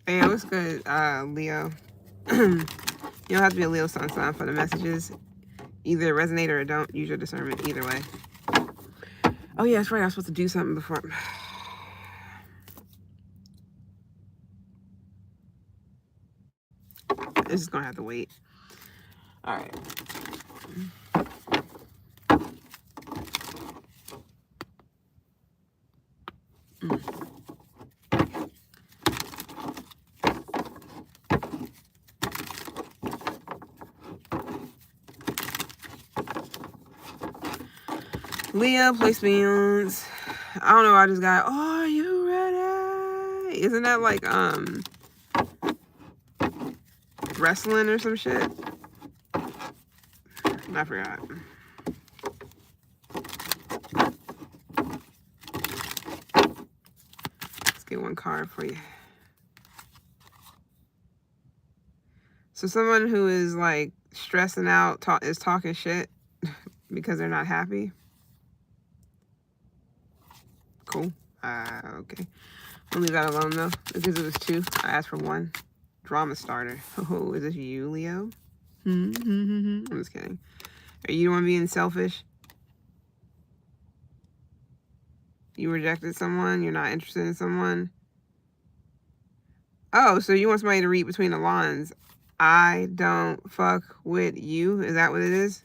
Hey, what's good, Leo? You don't have to be a Leo sun sign for the messages. Either resonate or don't. Use your discernment either way. Oh, yeah, that's right. I was supposed to do something before. It's just going to have to wait. All right. Leo placements. I don't know. I just got, are you ready? Isn't that like wrestling or some shit? I forgot. Let's get one card for you. So someone who is like stressing out is talking shit because they're not happy. Cool. Okay. I'll leave that alone though, because it was 2. I asked for 1. Drama starter. Oh, is this you, Leo? I'm just kidding. Are you the one being selfish? You rejected someone? You're not interested in someone? Oh, so you want somebody to read between the lines. I don't fuck with you. Is that what it is?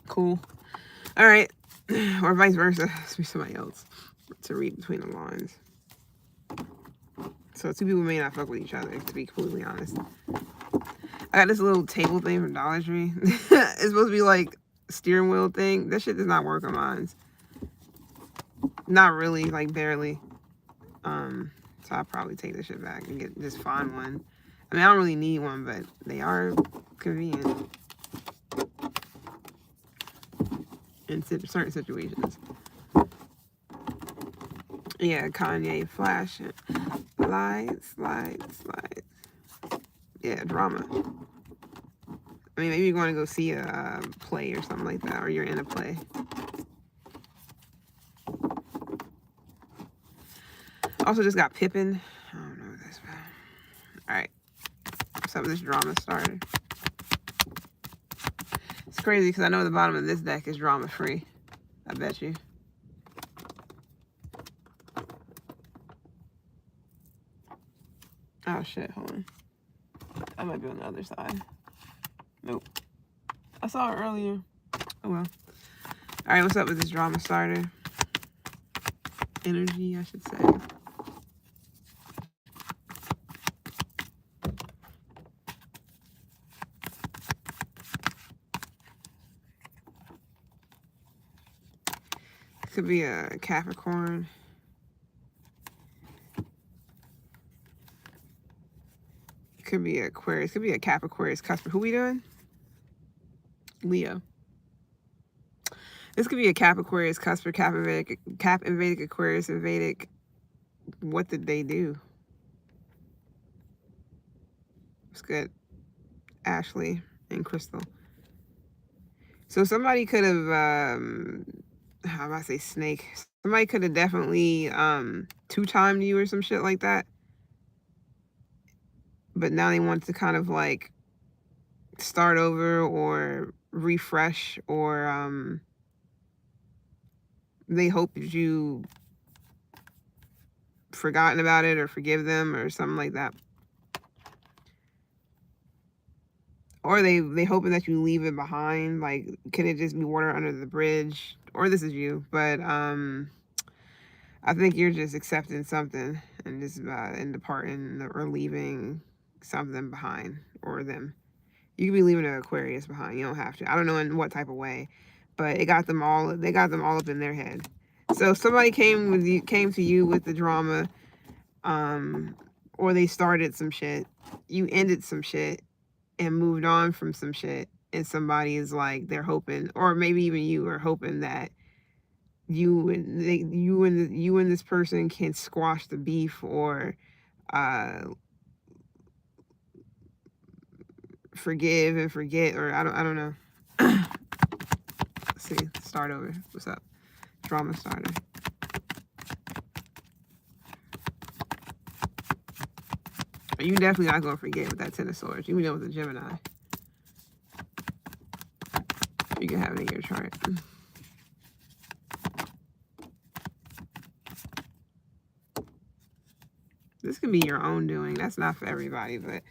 Cool. All right. Or vice versa. It's be somebody else to read between the lines. So 2 people may not fuck with each other, to be completely honest. I got this little table thing from Dollar Tree. It's supposed to be like a steering wheel thing. That shit does not work on mine. Not really, like barely. So I'll probably take this shit back and just find one. I mean, I don't really need one, but they are convenient in certain situations. Yeah, Kanye flashing. Lights. Yeah, drama. I mean, maybe you're going to go see a play or something like that, or you're in a play. Also just got Pippin. I don't know what that's about. Alright. What's up with this drama starter? It's crazy because I know the bottom of this deck is drama free. I bet you. Oh shit, hold on. That might be on the other side. Nope. I saw it earlier. Oh well. Alright, what's up with this drama starter? Energy, I should say. Could be a Capricorn. Could be a Aquarius. Could be a Cap Aquarius Cusper. Who we doing? Leo. This could be a Cap Aquarius Cusper, Cap in Vedic Aquarius in Vedic. What did they do? It's good. Ashley and Crystal. So somebody could have, how do I say snake? Somebody could have definitely 2-timed you or some shit like that. But now they want to kind of like start over or refresh, or they hope that you forgotten about it or forgive them or something like that. Or they hoping that you leave it behind. Like, can it just be water under the bridge? Or this is you, but I think you're just accepting something and just and departing or leaving something behind, or them. You could be leaving an Aquarius behind. You don't have to. I don't know in what type of way, but it got them all. They got them all up in their head. So if somebody came to you with the drama, or they started some shit, you ended some shit and moved on from some shit, and somebody is like, they're hoping, or maybe even you are hoping that you and this person can squash the beef, or forgive and forget, or I don't know. Let's see, start over. What's up? Drama starter. You definitely not going to forget with that Ten of Swords. You know with the Gemini. You can have it in your chart. This can be your own doing. That's not for everybody, but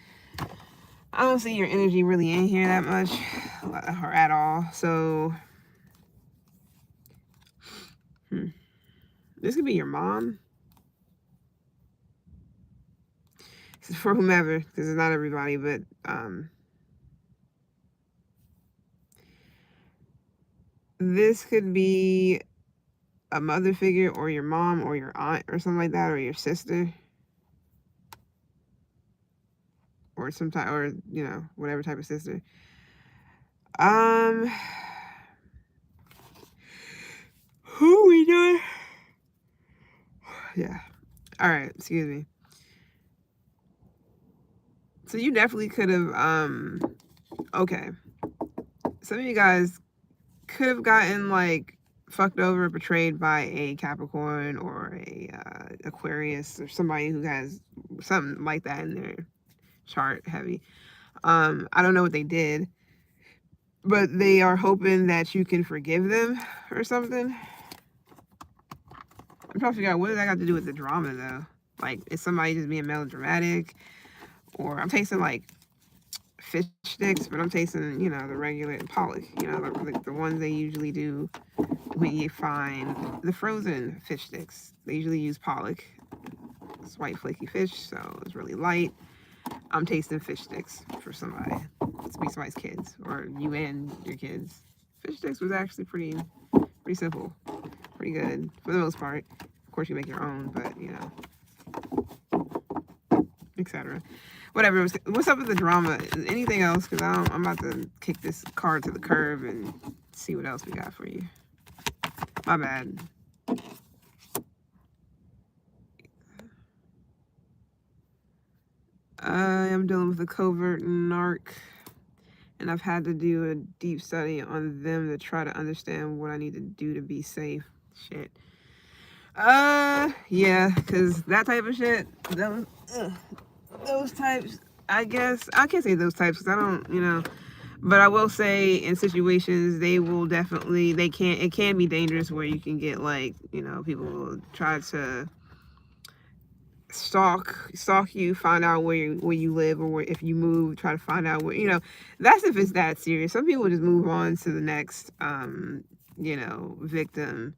I don't see your energy really in here that much or at all. So, this could be your mom. For whomever, because it's not everybody, but this could be a mother figure or your mom or your aunt or something like that, or your sister, or some type, or you know, whatever type of sister. Who we doing? Yeah. All right. Excuse me. So you definitely could have. Okay. Some of you guys could have gotten like fucked over, betrayed by a Capricorn or a Aquarius or somebody who has something like that in their chart heavy. I don't know what they did, but they are hoping that you can forgive them or something. I'm trying to figure out what does that got to do with the drama though. Like, is somebody just being melodramatic? Or I'm tasting like fish sticks, but I'm tasting, you know, the regular pollock, you know, the ones they usually do when you find the frozen fish sticks. They usually use pollock. It's white flaky fish, so it's really light. I'm tasting fish sticks for somebody. It's be somebody's kids, or you and your kids. Fish sticks was actually pretty simple, pretty good for the most part. Of course, you make your own, but you know, etc. Whatever. What's up with the drama? Anything else? Because I'm about to kick this card to the curb and see what else we got for you. My bad. I am dealing with a covert narc, and I've had to do a deep study on them to try to understand what I need to do to be safe. Shit. Yeah, because that type of shit, those types, I guess, I can't say those types because I don't, you know, but I will say in situations they will definitely, it can be dangerous where you can get like, you know, people will try to stalk you, find out where you live, or if you move, try to find out where, you know, that's if it's that serious. Some people just move on to the next you know, victim,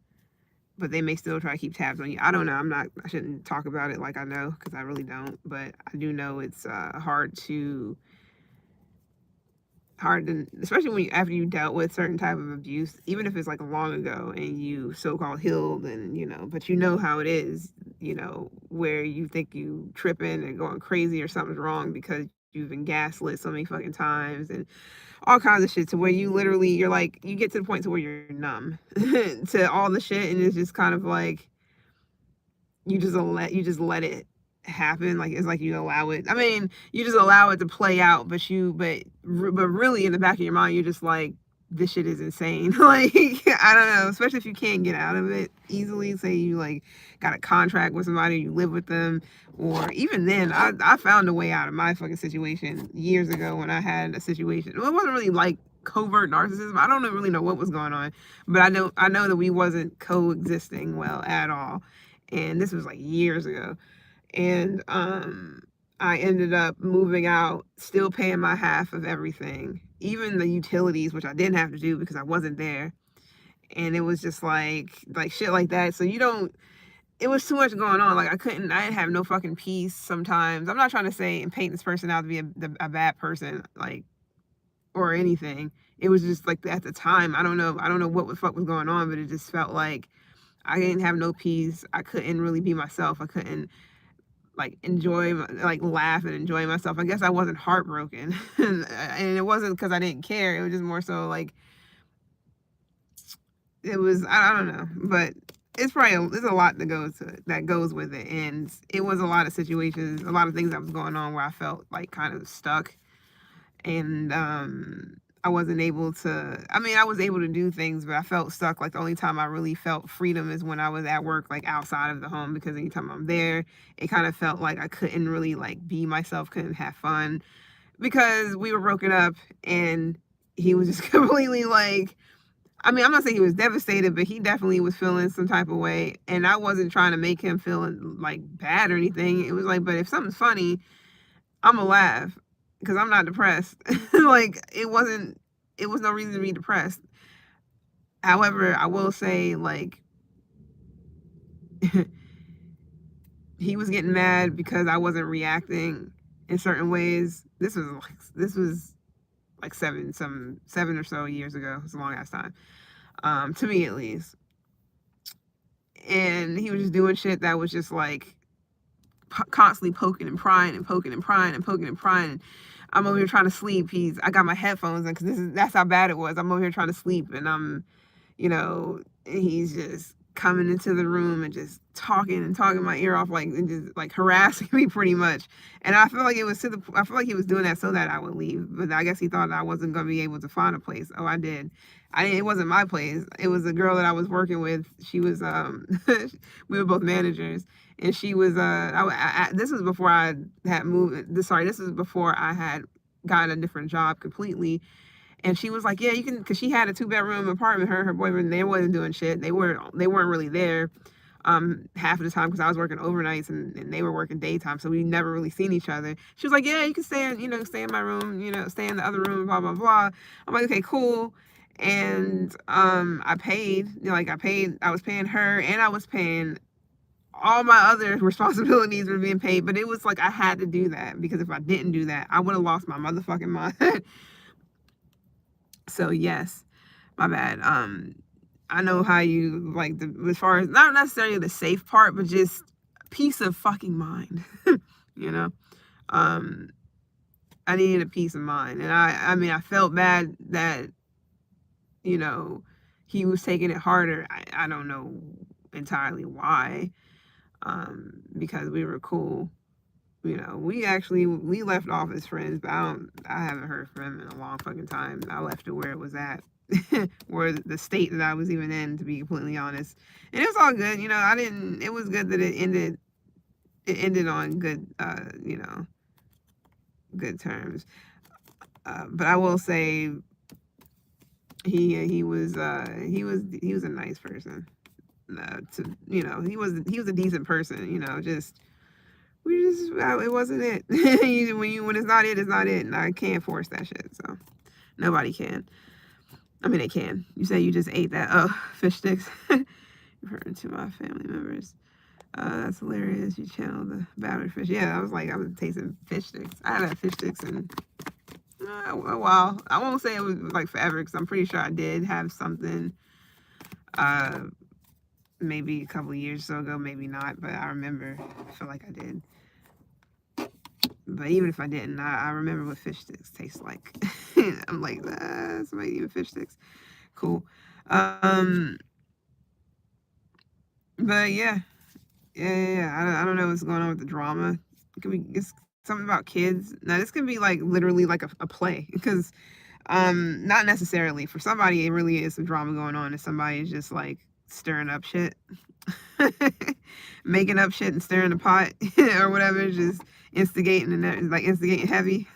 but they may still try to keep tabs on you. I don't know. I shouldn't talk about it like I know, because I really don't, but I do know it's hard to, especially when after you dealt with certain type of abuse, even if it's like long ago and you so-called healed, and you know, but you know how it is, you know, where you think you tripping and going crazy or something's wrong because you've been gaslit so many fucking times and all kinds of shit, to where you literally, you're like, you get to the point to where you're numb to all the shit, and it's just kind of like you just let it happen. Like, it's like you allow it, I mean, you just allow it to play out, but really in the back of your mind you're just like, this shit is insane. Like, I don't know, especially if you can't get out of it easily. Say you like got a contract with somebody, you live with them, or even then, I found a way out of my fucking situation years ago when I had a situation. Well, it wasn't really like covert narcissism. I don't really know what was going on, but I know that we wasn't coexisting well at all, and this was like years ago. And I ended up moving out, still paying my half of everything, even the utilities, which I didn't have to do because I wasn't there. And it was just like shit like that. So you don't, it was too much going on. Like, I didn't have no fucking peace sometimes. I'm not trying to say and paint this person out to be a bad person, like, or anything. It was just like, at the time, I don't know what the fuck was going on, but it just felt like I didn't have no peace. I couldn't really be myself. I couldn't like enjoy, like laugh and enjoy myself. I guess I wasn't heartbroken, and it wasn't because I didn't care. It was just more so like, it was, I don't know, but it's probably there's a lot that goes with it, and it was a lot of situations, a lot of things that was going on where I felt like kind of stuck, and I wasn't able to, I mean, I was able to do things, but I felt stuck. Like the only time I really felt freedom is when I was at work, like outside of the home, because anytime I'm there, it kind of felt like I couldn't really like be myself, couldn't have fun because we were broken up and he was just completely like, I mean, I'm not saying he was devastated, but he definitely was feeling some type of way. And I wasn't trying to make him feel like bad or anything. It was like, but if something's funny, I'm gonna laugh because I'm not depressed. Like it was no reason to be depressed. However, I will say like he was getting mad because I wasn't reacting in certain ways. This was like seven or so years ago. It's a long ass time. To me at least. And he was just doing shit that was just like constantly poking and prying and poking and prying and poking and prying. And I'm over here trying to sleep. I got my headphones on because that's how bad it was. I'm over here trying to sleep, and he's just coming into the room and just talking my ear off, like, and just like harassing me pretty much. And I feel like I feel like he was doing that so that I would leave, but I guess he thought I wasn't gonna be able to find a place. Oh, I did. It wasn't my place. It was a girl that I was working with. She was we were both managers, and she was this was before I had moved. Sorry, this was before I had gotten a different job completely. And she was like, yeah, you can, because she had a 2-bedroom apartment. Her boyfriend, they wasn't doing shit. They weren't really there half of the time because I was working overnights and they were working daytime, so we never really seen each other. She was like, yeah, you can stay in my room, stay in the other room, blah blah blah. I'm like, okay, cool. And I paid, I was paying her and I was paying all my other responsibilities were being paid, but it was like I had to do that because if I didn't do that, I would have lost my motherfucking mind. So yes, my bad. I know how you like as far as not necessarily the safe part, but just peace of fucking mind. you know, um, I needed a peace of mind, and I mean, I felt bad that he was taking it harder. I don't know entirely why, because we were cool. We left off as friends, but I haven't heard from him in a long fucking time. I left it where it was at, where the state that I was even in, to be completely honest. And it was all good, it was good that it ended on good, good terms. But I will say he was a nice person. He was a decent person, just it wasn't it. When it's not it, it's not it, and I can't force that shit. So nobody can. I mean, they can. You say you just ate that fish sticks. Referring to my family members. That's hilarious. You channeled the battered fish. Yeah, I was tasting fish sticks. I haven't had fish sticks in a while. I won't say it was like forever because I'm pretty sure I did have something. Maybe a couple of years ago, maybe not, but I remember. I feel like I did. But even if I didn't, I remember what fish sticks taste like. I'm like, somebody eating fish sticks. Cool. But yeah. I don't know what's going on with the drama. It's something about kids. Now this could be like literally like a play because not necessarily. For somebody it really is some drama going on and somebody is just like stirring up shit. Making up shit and stirring the pot or whatever, just instigating and like instigating heavy.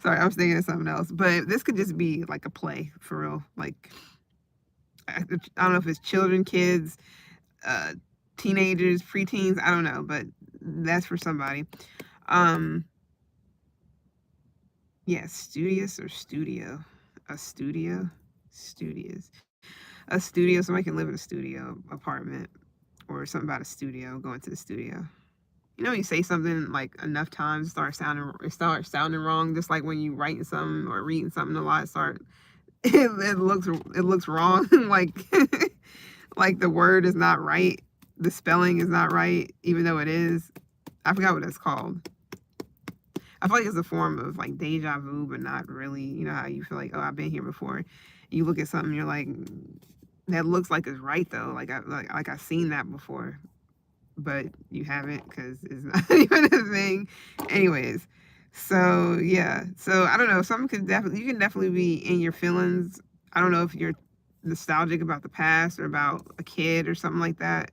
Sorry, I was thinking of something else. But this could just be like a play for real. Like I don't know if it's children, kids, teenagers, preteens, I don't know, but that's for somebody. Yeah, studious or studio. A studio? Studious. A studio, somebody can live in a studio apartment or something about a studio, going to the studio. You say something like enough times, it starts sounding wrong, just like when you writing something or reading something a lot, it looks wrong. Like the word is not right, the spelling is not right, even though it is. I forgot what it's called. I feel like it's a form of like deja vu, but not really. You know how you feel like, oh, I've been here before. You look at something, you're like, that looks like it's right though. Like I've seen that before, but you haven't because it's not even a thing. Anyways, So yeah, so I don't know. You can definitely be in your feelings. I don't know if you're nostalgic about the past or about a kid or something like that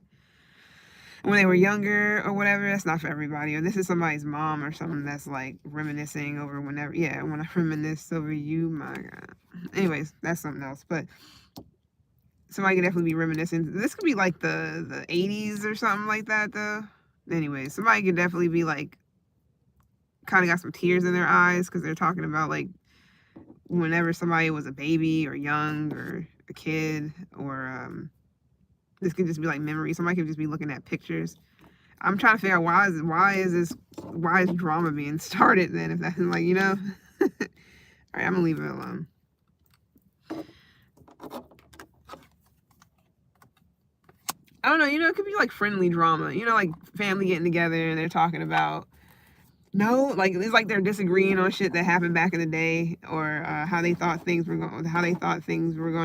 when they were younger or whatever. That's not for everybody. Or this is somebody's mom or something that's like reminiscing over whenever. Yeah, when I reminisce over you, my God. Anyways, that's something else. But somebody could definitely be reminiscing. This could be like the 80s or something like that though. Anyway, somebody could definitely be like kind of got some tears in their eyes because they're talking about like whenever somebody was a baby or young or a kid, or this could just be like memories. Somebody could just be looking at pictures. I'm trying to figure out why is drama being started then, if that's like, you know. All right, I'm gonna leave it alone. I don't know, you know, it could be like friendly drama, you know, like family getting together and they're talking about, no, like it's like they're disagreeing on shit that happened back in the day, or how they thought things were going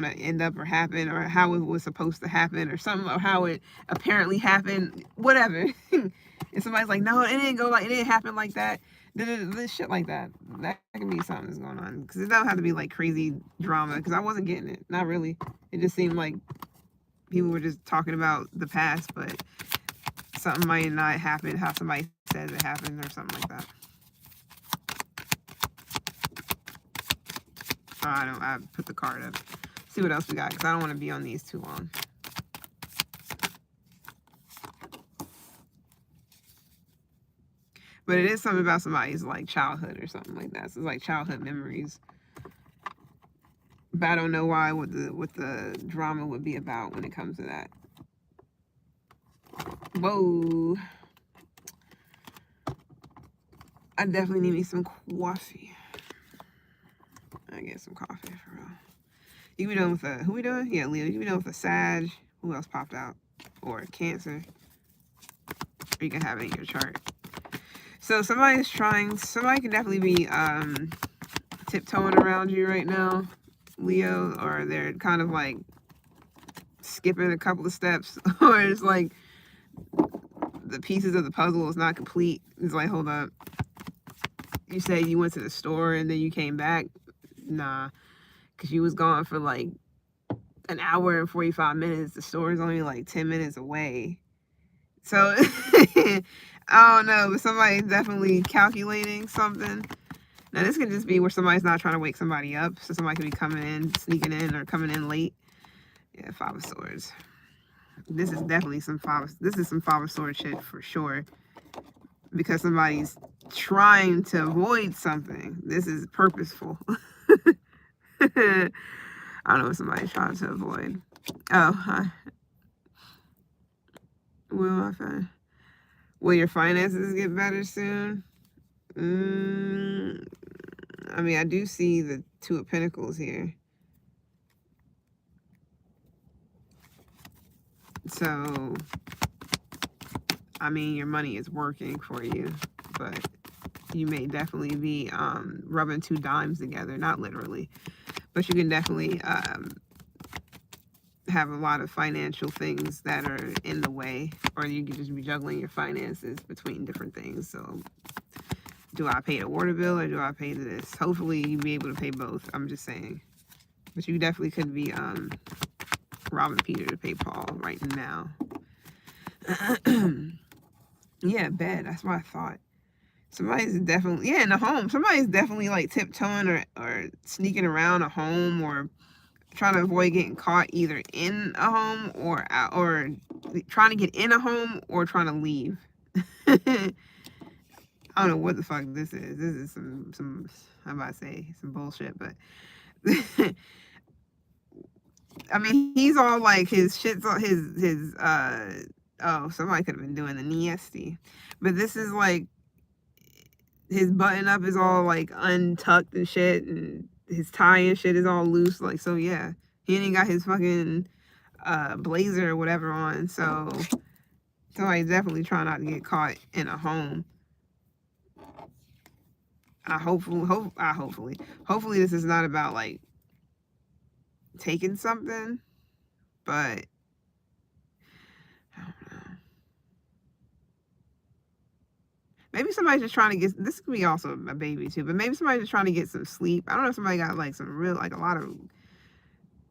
to end up or happen, or how it was supposed to happen, or something, or how it apparently happened, whatever. And somebody's like, no, it didn't happen like that. This shit like that. That can be something that's going on, because it don't have to be like crazy drama. Because I wasn't getting it, not really. It just seemed like people were just talking about the past, but something might not happen how somebody says it happened or something like that. I put the card up. See what else we got, because I don't want to be on these too long. But it is something about somebody's like childhood or something like that. So it's like childhood memories. But I don't know what the drama would be about when it comes to that. Whoa. I definitely need me some coffee. I get some coffee for real. You be done with who we doing? Yeah, Leo. You be done with a Sag. Who else popped out? Or Cancer. Or you can have it in your chart. So somebody can definitely be tiptoeing around you right now, Leo, or they're kind of like skipping a couple of steps, or it's like the pieces of the puzzle is not complete. It's like, hold up. You say you went to the store and then you came back? Nah, because you was gone for like an hour and 45 minutes. The store is only like 10 minutes away. So, I don't know, but somebody's definitely calculating something. Now, this can just be where somebody's not trying to wake somebody up. So somebody could be coming in, sneaking in, or coming in late. Yeah, Five of Swords. This is definitely some Five of Swords shit for sure. Because somebody's trying to avoid something. This is purposeful. I don't know what somebody's trying to avoid. Oh, will your finances get better soon? I mean, I do see the Two of Pentacles here. So, I mean, your money is working for you, but you may definitely be rubbing two dimes together, not literally, but you can definitely have a lot of financial things that are in the way, or you could just be juggling your finances between different things. So, do I pay the water bill or do I pay this? Hopefully, you'll be able to pay both. I'm just saying. But you definitely could be robbing Peter to pay Paul right now. Yeah, bed. That's what I thought. Somebody's definitely, yeah, in the home. Somebody's definitely like tiptoeing or sneaking around a home, or trying to avoid getting caught either in a home or out, or trying to get in a home or trying to leave. I don't know what the fuck this is. This is some I'm about to say some bullshit, but I mean, he's all like his shit's all his oh, somebody could have been doing the nasty. But this is like his button up is all like untucked and shit, and his tie and shit is all loose. Like, so yeah, he ain't got his fucking blazer or whatever on. So somebody's definitely trying not to get caught in a home. Hopefully this is not about like taking something, but I don't know. Maybe somebody's just trying to get, this could be also a baby too, but maybe somebody's just trying to get some sleep. I don't know if somebody got like some real, like a lot of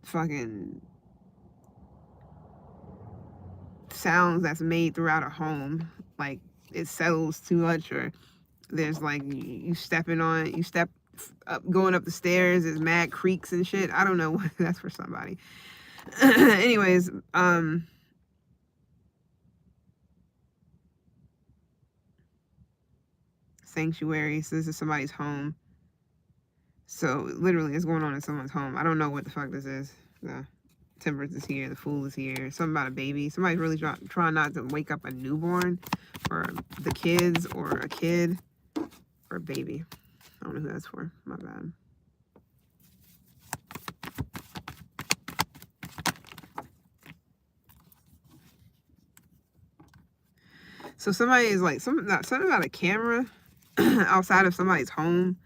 fucking sounds that's made throughout a home. Like it settles too much, or there's like you stepping on it, you step up going up the stairs, there's mad creaks and shit. I don't know what that's for somebody. Anyways, sanctuary. So this is somebody's home. So literally, it's going on in someone's home. I don't know what the fuck this is. The Temperance is here. The Fool is here. Something about a baby. Somebody's really trying not to wake up a newborn, or the kids, or a kid, or a baby. I don't know who that's for. My bad. So somebody is like something about a camera outside of somebody's home.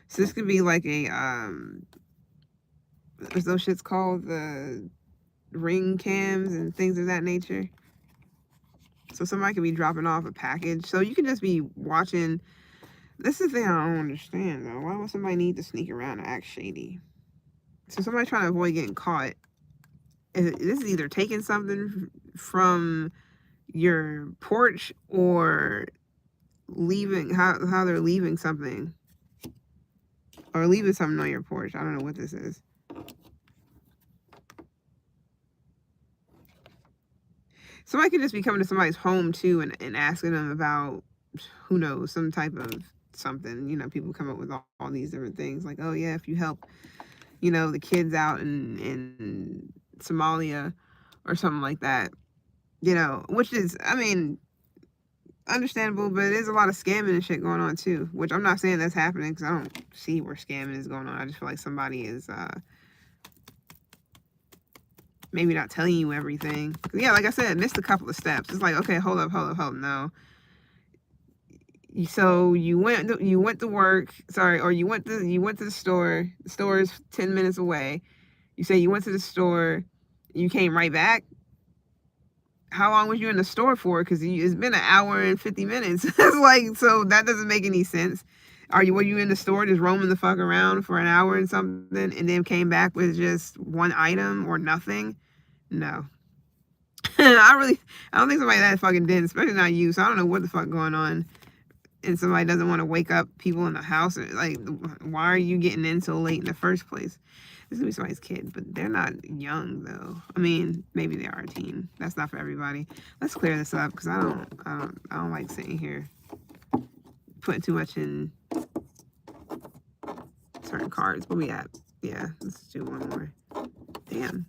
So this could be like a what's those shits called, the ring cams and things of that nature. So somebody could be dropping off a package. So you can just be watching. This is the thing I don't understand though. Why would somebody need to sneak around and act shady? So somebody's trying to avoid getting caught. This is either taking something from your porch or leaving, how they're leaving something, or leaving something on your porch. I don't know what this is. Somebody could just be coming to somebody's home too and asking them about, who knows, some type of something. You know, people come up with all these different things like, oh yeah, if you help, you know, the kids out in Somalia or something like that, you know, which is, I mean, understandable, but there's a lot of scamming and shit going on too, which I'm not saying that's happening because I don't see where scamming is going on. I just feel like somebody is maybe not telling you everything. Yeah, like I said, missed a couple of steps. It's like, okay, hold up, no. So you went to work, sorry, or you went to the store. The store is 10 minutes away. You say you went to the store, you came right back. How long was you in the store for? Because it's been an hour and 50 minutes. It's like, so that doesn't make any sense. Were you in the store just roaming the fuck around for an hour and something, and then came back with just one item or nothing? No. I don't think somebody that fucking did, especially not you. So I don't know what the fuck going on. And somebody doesn't want to wake up people in the house. Like, why are you getting in so late in the first place? This is gonna be somebody's kid, but they're not young though. I mean, maybe they are a teen. That's not for everybody. Let's clear this up because I don't like sitting here putting too much in certain cards. What we at? Yeah, let's do one more. Damn.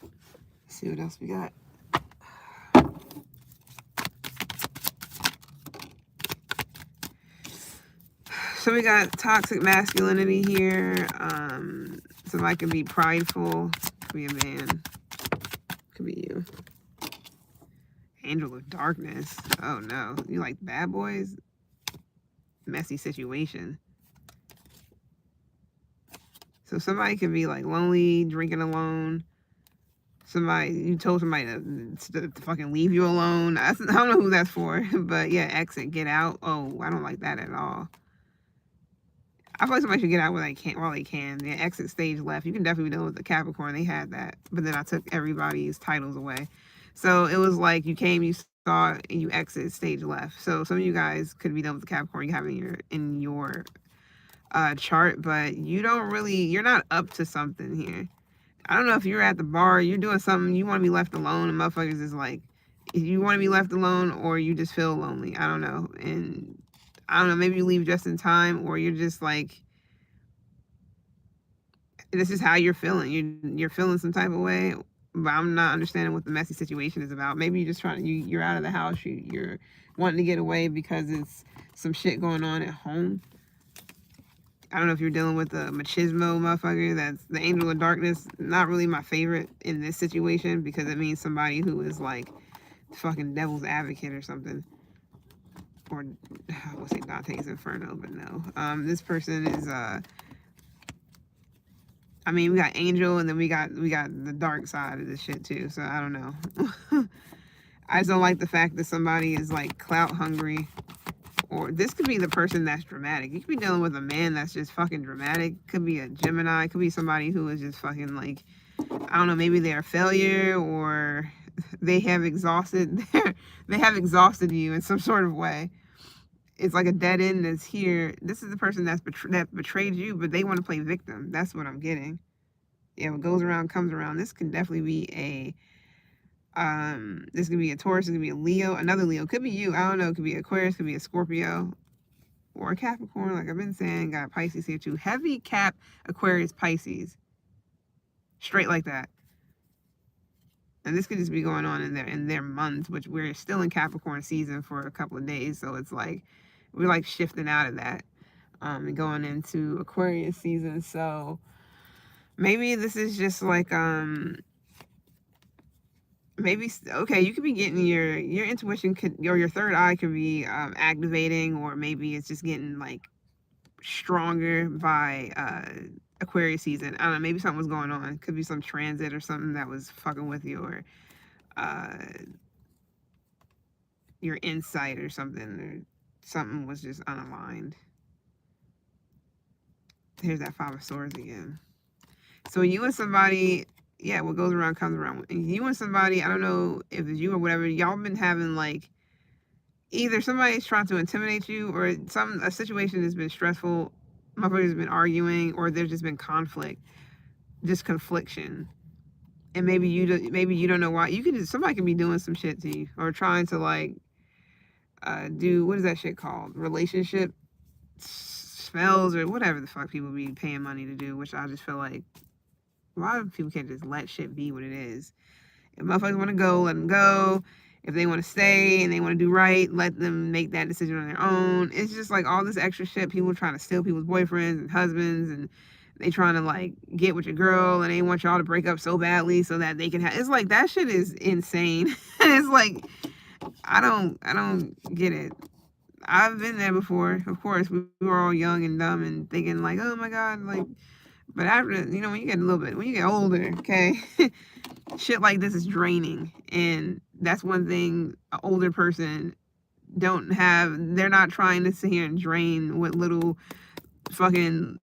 Let's see what else we got. So we got toxic masculinity here. Somebody can be prideful. Could be a man. Could be you. Angel of darkness. Oh no. You like bad boys? Messy situation. So somebody could be like lonely, drinking alone. You told somebody to fucking leave you alone. I don't know who that's for. But yeah, exit, get out. Oh, I don't like that at all. I feel like somebody should get out while they can. Yeah, exit stage left. You can definitely deal with the Capricorn. They had that. But then I took everybody's titles away. So it was like you came, you saw, and you exit stage left. So some of you guys could be dealing with the Capricorn you have in your chart, but you're not up to something here. I don't know if you're at the bar, you're doing something, you want to be left alone, and motherfuckers is like, if you want to be left alone or you just feel lonely. I don't know. And I don't know, maybe you leave just in time, or you're just like, this is how you're feeling. You're feeling some type of way, but I'm not understanding what the messy situation is about. Maybe you're just you're out of the house, you're wanting to get away because it's some shit going on at home. I don't know if you're dealing with a machismo motherfucker. That's the angel of darkness. Not really my favorite in this situation because it means somebody who is like fucking devil's advocate or something. Or I would say Dante's Inferno, but no. This person is I mean, we got angel, and then we got the dark side of this shit too. So I don't know. I just don't like the fact that somebody is like clout hungry. Or this could be the person that's dramatic. You could be dealing with a man that's just fucking dramatic. Could be a Gemini. Could be somebody who is just fucking like, I don't know, maybe they're a failure, or they have exhausted they have exhausted you in some sort of way. It's like a dead end that's here. This is the person that betrayed you, but they want to play victim. That's what I'm getting. Yeah, what goes around comes around. This can definitely be a this could be a Taurus, it could be a Leo, another Leo, could be you. I don't know, it could be Aquarius, could be a Scorpio, or a Capricorn, like I've been saying. Got Pisces here too. Heavy Cap, Aquarius, Pisces. Straight like that. And this could just be going on in their month, which we're still in Capricorn season for a couple of days. So it's like we're like shifting out of that. And going into Aquarius season. So maybe this is just like maybe okay, you could be getting your intuition could, or your third eye could be activating, or maybe it's just getting like stronger by Aquarius season. I don't know, maybe something was going on. Could be some transit or something that was fucking with you, or your insight or something, or something was just unaligned. Here's that Five of Swords again. So you and somebody, yeah, what goes around comes around. You and somebody, I don't know if it's you or whatever, y'all been having like, either somebody's trying to intimidate you, or a situation has been stressful, motherfuckers have been arguing, or there's just been conflict, just confliction. And maybe you don't know why. You could just, somebody can be doing some shit to you, or trying to like do, what is that shit called? Relationship spells, or whatever the fuck people be paying money to do, which I just feel like a lot of people can't just let shit be what it is. If motherfuckers want to go, let them go. If they want to stay and they want to do right, let them make that decision on their own. It's just like all this extra shit. People trying to steal people's boyfriends and husbands, and they trying to like get with your girl, and they want y'all to break up so badly so that they can have. It's like that shit is insane. It's like I don't get it. I've been there before. Of course, we were all young and dumb and thinking like, oh my god, like. But after, you know, when you get a little bit, when you get older, okay, shit like this is draining. And that's one thing an older person don't have. They're not trying to sit here and drain what little fucking,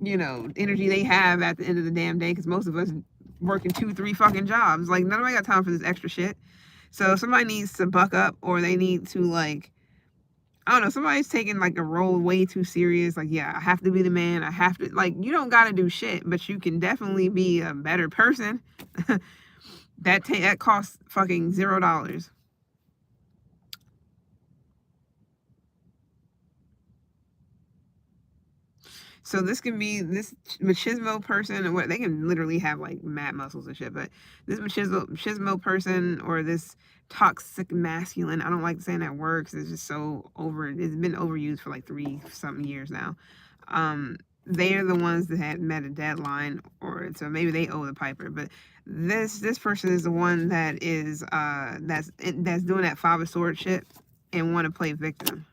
you know, energy they have at the end of the damn day. Because most of us working 2-3 fucking jobs. Like, nobody got time for this extra shit. So somebody needs to buck up, or they need to like, I don't know, somebody's taking like a role way too serious. Like, yeah, I have to be the man. I have to, like, you don't got to do shit, but you can definitely be a better person. That costs fucking $0. So this can be this machismo person, or what, they can literally have like mad muscles and shit, but this machismo person, or this toxic masculine, I don't like saying that word because it's just so it's been overused for like 3 something years now. They are the ones that had met a deadline, or so maybe they owe the piper. But this person is the one that is that's doing that Five of Swords shit and want to play victim.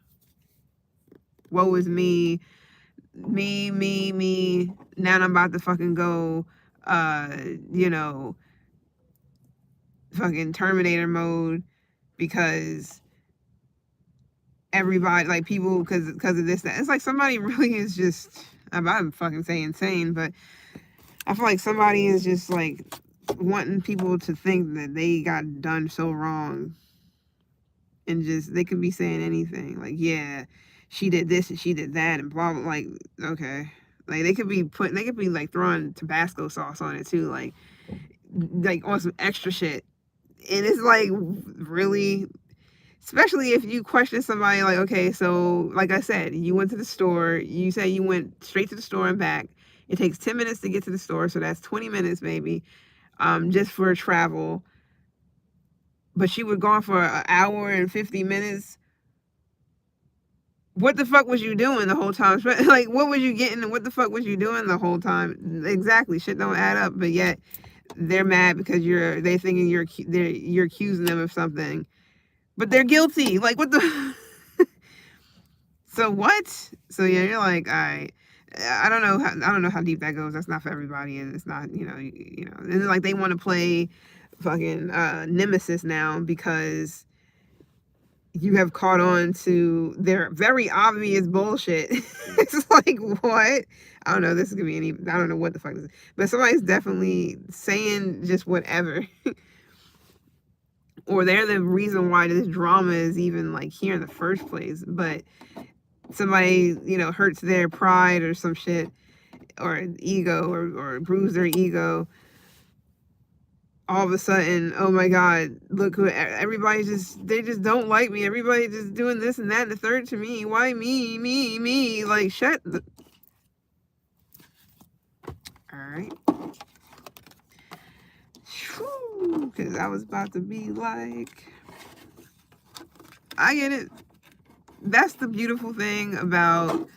Woe is me. Now I'm about to fucking go, you know, fucking Terminator mode, because everybody, like, people, because of this, that. It's like somebody really is just, I'm fucking saying insane, but I feel like somebody is just like wanting people to think that they got done so wrong, and just, they could be saying anything, like, yeah, she did this and she did that and blah blah, like, okay, like they could be like throwing Tabasco sauce on it too, like on some extra shit. And it's like, really, especially if you question somebody, like, okay, so like I said, you went to the store, you say you went straight to the store and back, it takes 10 minutes to get to the store, so that's 20 minutes maybe, just for travel. But she was gone for an hour and 50 minutes. What the fuck was you doing the whole time? Like, what was you getting, and what the fuck was you doing the whole time? Exactly, shit don't add up. But yet they're mad because they thinking you're accusing them of something, but they're guilty. Like, what the? So what? So yeah, you're like, I don't know how deep that goes. That's not for everybody, and it's not, you know. And like, they want to play fucking nemesis now because you have caught on to their very obvious bullshit. It's like, what? I don't know. This is gonna be any. I don't know what the fuck this is, but somebody's definitely saying just whatever, or they're the reason why this drama is even like here in the first place. But somebody, hurts their pride or some shit, or ego, or bruise their ego. All of a sudden, oh my God, look who everybody they just don't like me. Everybody just doing this and that and the third to me. Why me, me, me? Like, shut the. All right. Because I was about to be like, I get it. That's the beautiful thing about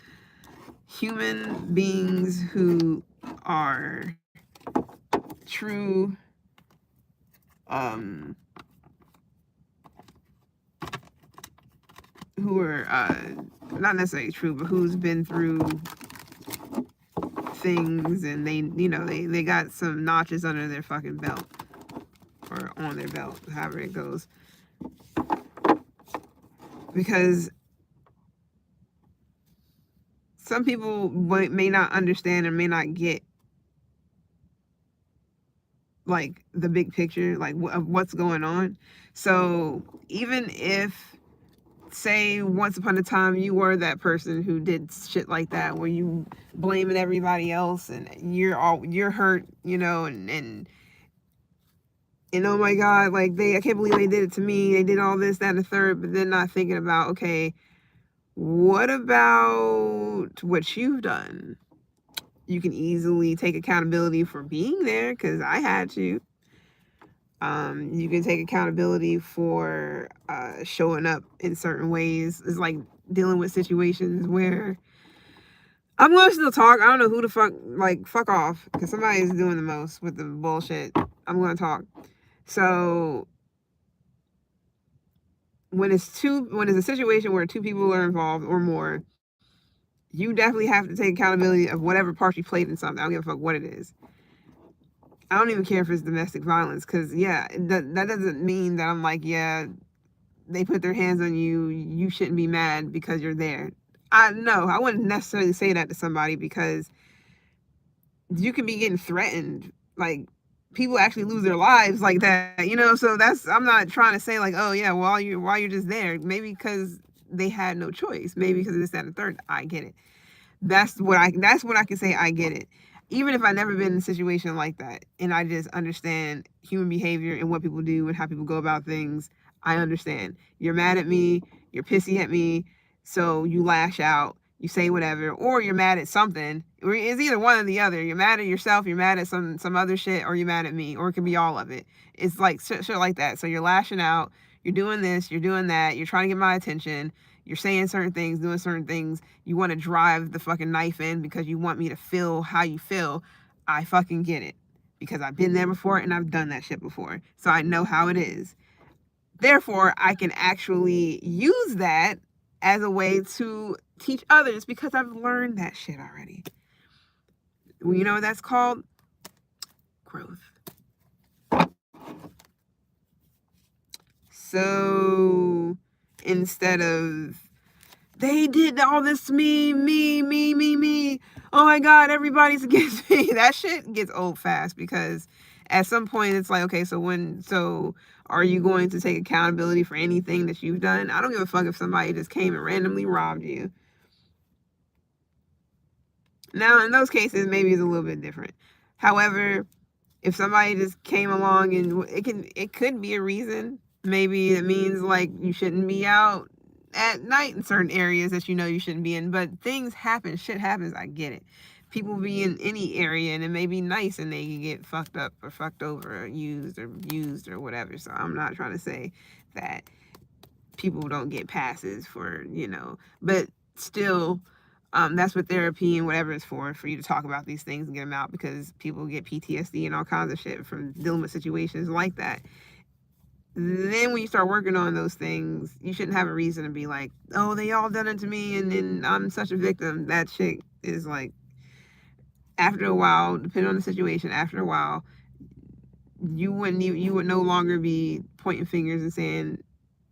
human beings who are true, who are not necessarily true, but who's been through things and they got some notches under their fucking belt or on their belt, however it goes. Because some people may not understand and may not get like the big picture, like of what's going on. So even if, say, once upon a time you were that person who did shit like that, where you blaming everybody else and you're hurt, and oh my God, like I can't believe they did it to me. They did all this, that, and the third, but then not thinking about, okay, what about what you've done? You can easily take accountability for being there because I had to. You can take accountability for showing up in certain ways. It's like dealing with situations where I'm going to still talk. I don't know who the fuck, like, fuck off, because somebody is doing the most with the bullshit. I'm going to talk. So when it's a situation where two people are involved or more, you definitely have to take accountability of whatever part you played in something. I don't give a fuck what it is. I don't even care if it's domestic violence, because, yeah, that doesn't mean that I'm like, yeah, they put their hands on you, you shouldn't be mad because you're there. I wouldn't necessarily say that to somebody, because you can be getting threatened. Like, people actually lose their lives like that, so I'm not trying to say like, oh yeah, while you're just there, maybe because they had no choice, maybe because of this, that, and the third. I get it. That's what I can say. I get it. Even if I've never been in a situation like that and I just understand human behavior and what people do and how people go about things, I understand. You're mad at me, you're pissy at me, so you lash out, you say whatever, or you're mad at something. It's either one or the other. You're mad at yourself, you're mad at some other shit, or you're mad at me, or it can be all of it. It's like shit like that. So you're lashing out, you're doing this, you're doing that, you're trying to get my attention, you're saying certain things, doing certain things. You want to drive the fucking knife in because you want me to feel how you feel. I fucking get it. Because I've been there before and I've done that shit before. So I know how it is. Therefore, I can actually use that as a way to teach others because I've learned that shit already. Well, you know what that's called? Growth. So instead of, they did all this to me, me. Oh my God, everybody's against me. That shit gets old fast, because at some point it's like, okay, so are you going to take accountability for anything that you've done? I don't give a fuck if somebody just came and randomly robbed you. Now, in those cases, maybe it's a little bit different. However, if somebody just came along, and it could be a reason. Maybe it means like you shouldn't be out at night in certain areas that you shouldn't be in. But things happen, shit happens. I get it. People be in any area and it may be nice and they can get fucked up or fucked over or used or whatever. So I'm not trying to say that people don't get passes for, but still, that's what therapy and whatever is for you to talk about these things and get them out, because people get PTSD and all kinds of shit from dealing with situations like that. Then when you start working on those things, you shouldn't have a reason to be like, oh, they all done it to me and then I'm such a victim. That shit is like, after a while, depending on the situation, after a while, you would no longer be pointing fingers and saying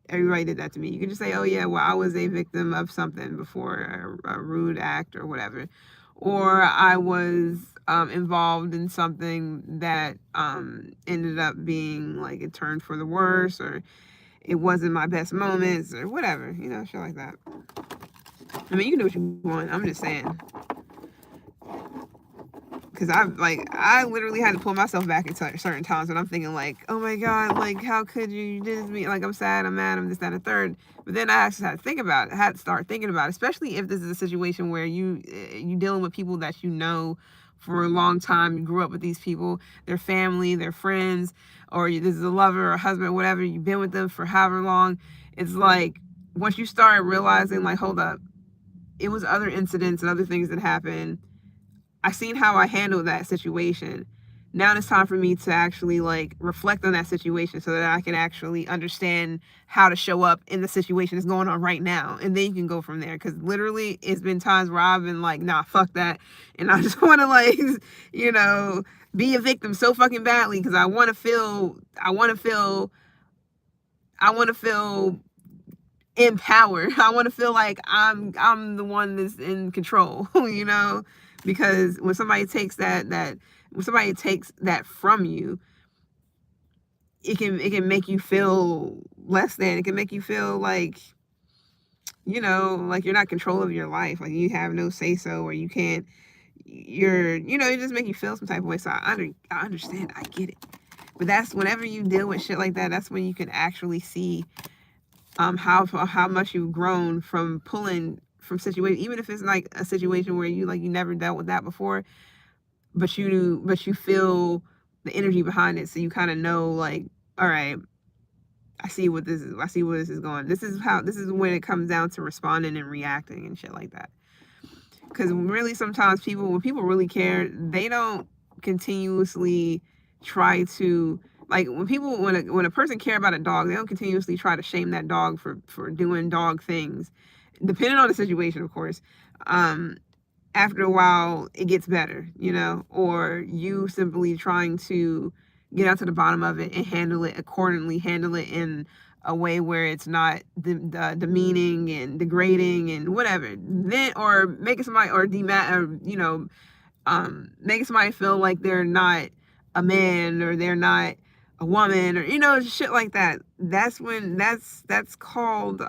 everybody did that to me. You could just say, oh yeah, well, I was a victim of something before, a rude act or whatever, or I was involved in something that ended up being like it turned for the worse, or it wasn't my best moments, or whatever, shit like that. I mean, you can do what you want. I'm just saying. Because I literally had to pull myself back at certain times when I'm thinking like, oh my God, like, how could you do this to me? Like, I'm sad, I'm mad, I'm this, that, and the third. But then I actually had to think about it. I had to start thinking about it, especially if this is a situation where you dealing with people that you know for a long time. You grew up with these people, their family, their friends, or this is a lover or a husband, or whatever. You've been with them for however long. It's like, once you start realizing, like, hold up, it was other incidents and other things that happened. I seen how I handled that situation. Now it's time for me to actually like reflect on that situation so that I can actually understand how to show up in the situation that's going on right now. And then you can go from there. Cause literally it's been times where I've been like, nah, fuck that. And I just want to like, be a victim so fucking badly. Cause I want to feel empowered. I want to feel like I'm the one that's in control, because when somebody takes that from you, it can make you feel less than. It can make you feel like, like you're not in control of your life, like you have no say so, or you can't. It just make you feel some type of way. So I understand. I get it. But that's whenever you deal with shit like that, that's when you can actually see how much you've grown from pulling from situation, even if it's like a situation where you never dealt with that before, but you feel the energy behind it, so you kind of know like, all right, I see where this is going. This is when it comes down to responding and reacting and shit like that. Because really sometimes when people really care, they don't continuously try to, like, when a person care about a dog, they don't continuously try to shame that dog for doing dog things, depending on the situation, of course. After a while it gets better, or you simply trying to get out to the bottom of it and handle it accordingly, handle it in a way where it's not demeaning and degrading and whatever, then, or making somebody, or making somebody feel like they're not a man, or they're not a woman, or shit like that. That's when that's called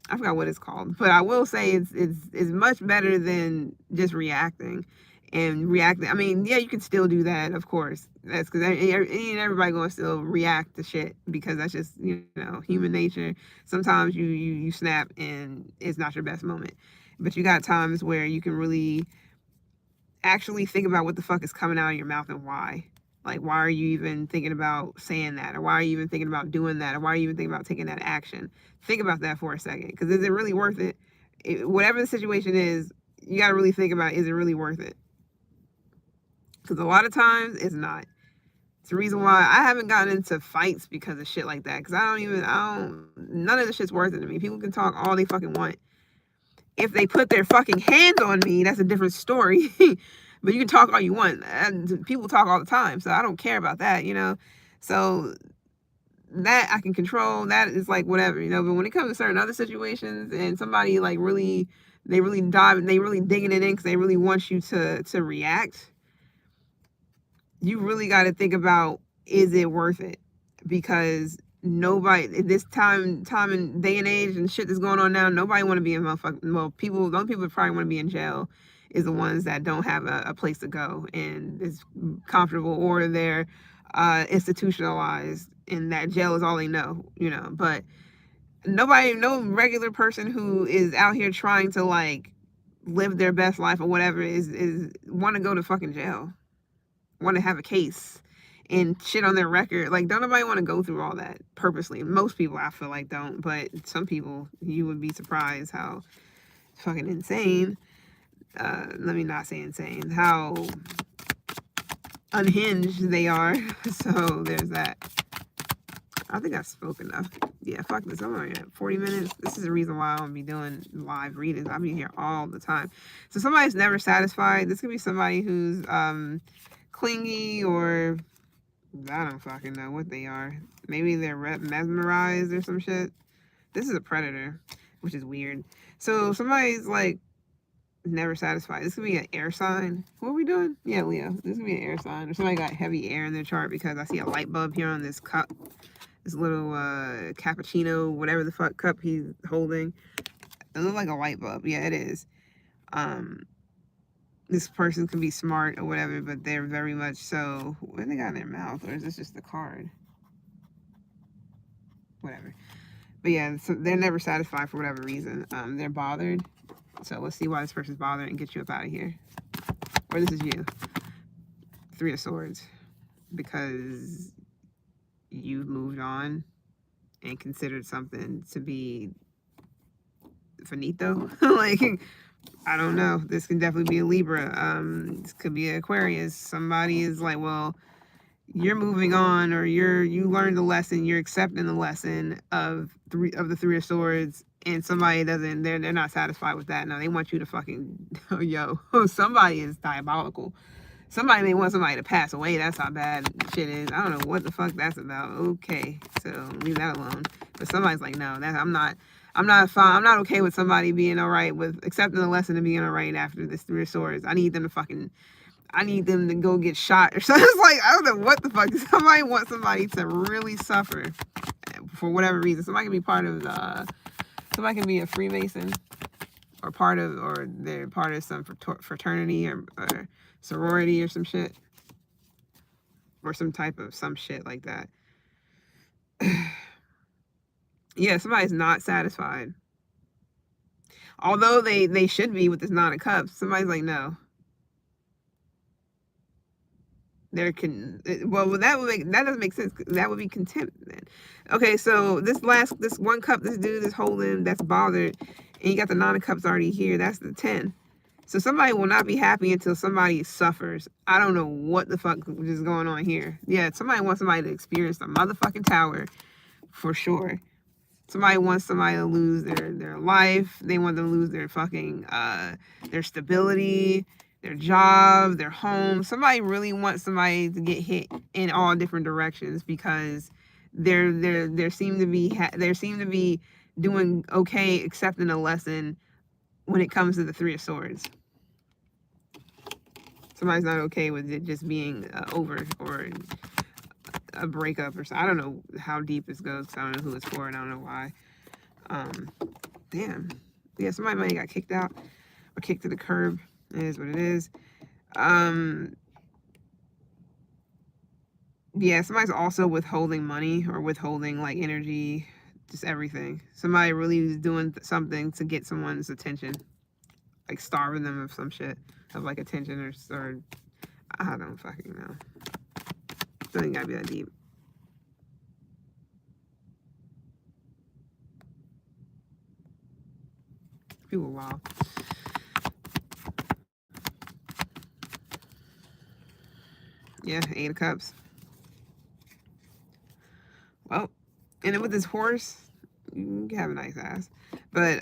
I forgot what it's called, but I will say it's much better than just reacting. I mean, yeah, you can still do that, of course. That's because ain't everybody gonna still react to shit, because that's just human nature. Sometimes you snap and it's not your best moment, but you got times where you can really actually think about what the fuck is coming out of your mouth and why. Like, why are you even thinking about saying that? Or why are you even thinking about doing that? Or why are you even thinking about taking that action? Think about that for a second. Because is it really worth it? Whatever the situation is, you got to really think about, is it really worth it? Because a lot of times, it's not. It's the reason why I haven't gotten into fights because of shit like that. Because none of the shit's worth it to me. People can talk all they fucking want. If they put their fucking hands on me, that's a different story. But you can talk all you want. And people talk all the time, so I don't care about that, So that I can control. That is like whatever, But when it comes to certain other situations and somebody like they really dive and they really digging it in because they really want you to react, you really got to think about, is it worth it? Because nobody at this time and day and age and shit that's going on now, nobody want to be in motherfucking, well, people that probably want to be in jail is the ones that don't have a place to go and is comfortable, or they're institutionalized and that jail is all they know, But no regular person who is out here trying to like live their best life or whatever is want to go to fucking jail, want to have a case and shit on their record. Like, don't nobody want to go through all that purposely. Most people, I feel like, don't, but some people, you would be surprised how fucking insane, let me not say insane, how unhinged they are. So there's that. I think I've spoken enough. Yeah, fuck this. I'm already at 40 minutes. This is the reason why I don't be doing live readings. I'll be here all the time. So somebody's never satisfied. This could be somebody who's clingy or I don't fucking know what they are. Maybe they're mesmerized or some shit. This is a predator, which is weird. So somebody's like never satisfied. This could be an air sign. What are we doing? Yeah, Leo. This could be an air sign. Or somebody got heavy air in their chart because I see a light bulb here on this cup. This little cappuccino, whatever the fuck cup he's holding. It looks like a light bulb. Yeah, it is. This person could be smart or whatever, but they're very much so. What do they got in their mouth? Or is this just the card? Whatever. But yeah, so they're never satisfied for whatever reason. They're bothered. So let's see why this person's bothered and get you up out of here. Or this is you. Three of Swords. Because you've moved on and considered something to be finito. Like, I don't know. This can definitely be a Libra. This could be an Aquarius. Somebody is like, well, you're moving on, or you learned the lesson, you're accepting the lesson of the Three of Swords, and somebody doesn't, they're not satisfied with that. No, they want you to fucking yo, somebody is diabolical. Somebody may want somebody to pass away. That's how bad shit is. I don't know what the fuck that's about. Okay, so leave that alone. But somebody's like, no, that I'm not fine. I'm not okay with somebody being all right with accepting the lesson and being all right after this Three of Swords. I need them to go get shot or something. It's like, I don't know what the fuck. Somebody wants somebody to really suffer for whatever reason. Somebody can be part of somebody can be a Freemason or they're part of some fraternity or sorority or some shit. Or some type of some shit like that. Yeah, somebody's not satisfied. Although they should be with this Nine of Cups. Somebody's like, no. That doesn't make sense. That would be contempt then. Okay, so this one cup this dude is holding that's bothered, and you got the Nine of Cups already here. That's the 10. So somebody will not be happy until somebody suffers. I don't know what the fuck is going on here. Yeah, somebody wants somebody to experience the motherfucking tower for sure. Somebody wants somebody to lose their life. They want them to lose their fucking their stability, their job, their home. Somebody really wants somebody to get hit in all different directions because they seem to be doing okay, accepting a lesson when it comes to the Three of Swords. Somebody's not okay with it just being over or a breakup or something. I don't know how deep this goes because I don't know who it's for and I don't know why. Damn. Yeah, somebody might have got kicked out or kicked to the curb. It is what it is. Yeah, somebody's also withholding money or withholding like energy, just everything. Somebody really is doing something to get someone's attention, like starving them of some shit, of like attention or I don't fucking know. Doesn't gotta be that deep. People wild. Yeah, 8 of Cups. Well, and with this horse, you can have a nice ass. But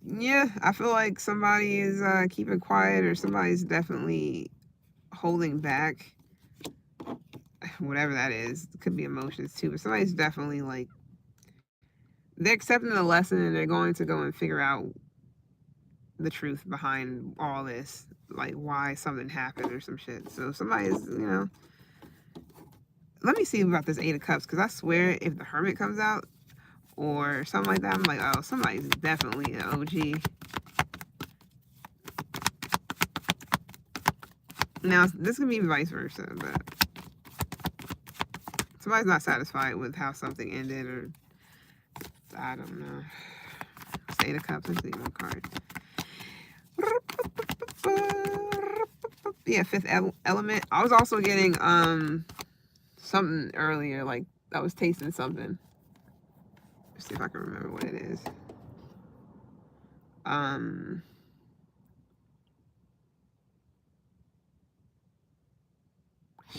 yeah, I feel like somebody is keeping quiet or somebody's definitely holding back. Whatever that is. It could be emotions too, but somebody's definitely like they're accepting the lesson and they're going to go and figure out the truth behind all this, like why something happened or some shit. So somebody's, let me see about this 8 of Cups, because I swear if the Hermit comes out or something like that, I'm like, oh, somebody's definitely an OG. Now, this can be vice versa, but somebody's not satisfied with how something ended, or I don't know. It's 8 of Cups. Let's see one card. Yeah, Fifth Element. I was also getting something earlier, like I was tasting something. Let's see if I can remember what it is.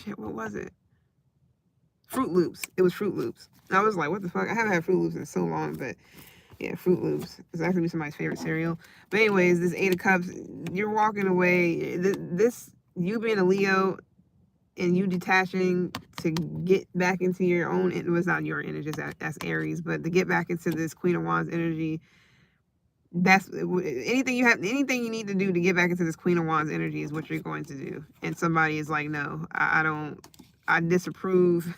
Shit, what was it? Fruit Loops. It was Fruit Loops. And I was like, what the fuck? I haven't had Fruit Loops in so long, but yeah, Fruit Loops. It's actually somebody's favorite cereal. But anyways, this 8 of Cups, you're walking away. This, you being a Leo, and you detaching to get back into your own, it was not your energy, that's Aries, but to get back into this Queen of Wands energy, that's anything you need to do to get back into this Queen of Wands energy is what you're going to do. And somebody is like, no, I disapprove.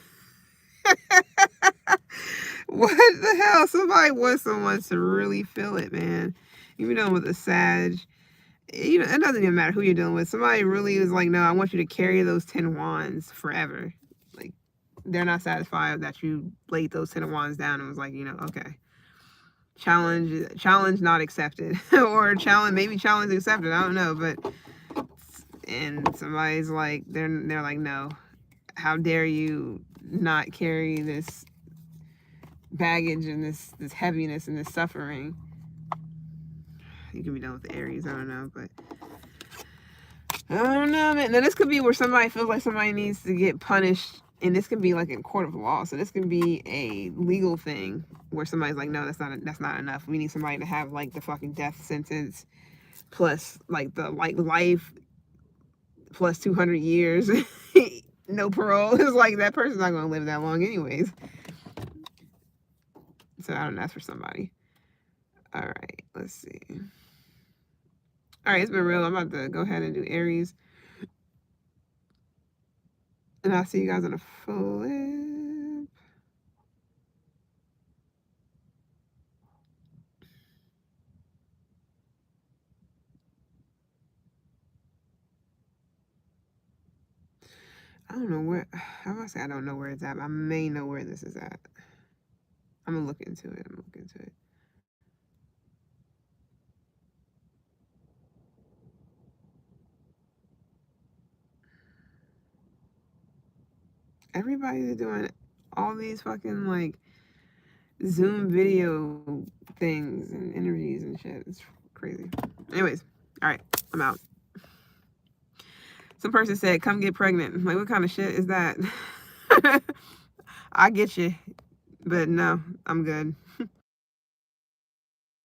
What the hell? Somebody wants someone to really feel it, man. Even though with a Sag, it doesn't even matter who you're dealing with. Somebody really is like, no, I want you to carry those 10 wands forever. Like, they're not satisfied that you laid those 10 wands down and was like, okay. Challenge not accepted. Or maybe challenge accepted. I don't know. But, and somebody's like, they're like, no, how dare you not carry this baggage and this heaviness and this suffering. You can be done with the Aries, I don't know, but I don't know, man. Now this could be where somebody feels like somebody needs to get punished, and this could be like in court of law. So this could be a legal thing where somebody's like, no, that's not enough. We need somebody to have like the fucking death sentence plus like the life plus 200 years, no parole. It's like that person's not gonna live that long anyways. So I don't know, that's for somebody. All right, let's see. All right, it's been real. I'm about to go ahead and do Aries. And I'll see you guys on a flip. I don't know where. How do I say I don't know where it's at? I may know where this is at. I'm going to look into it. Everybody's doing all these fucking like Zoom video things and interviews and shit. It's crazy. Anyways, all right, I'm out. Some person said, come get pregnant. Like, what kind of shit is that? I get you, but no, I'm good.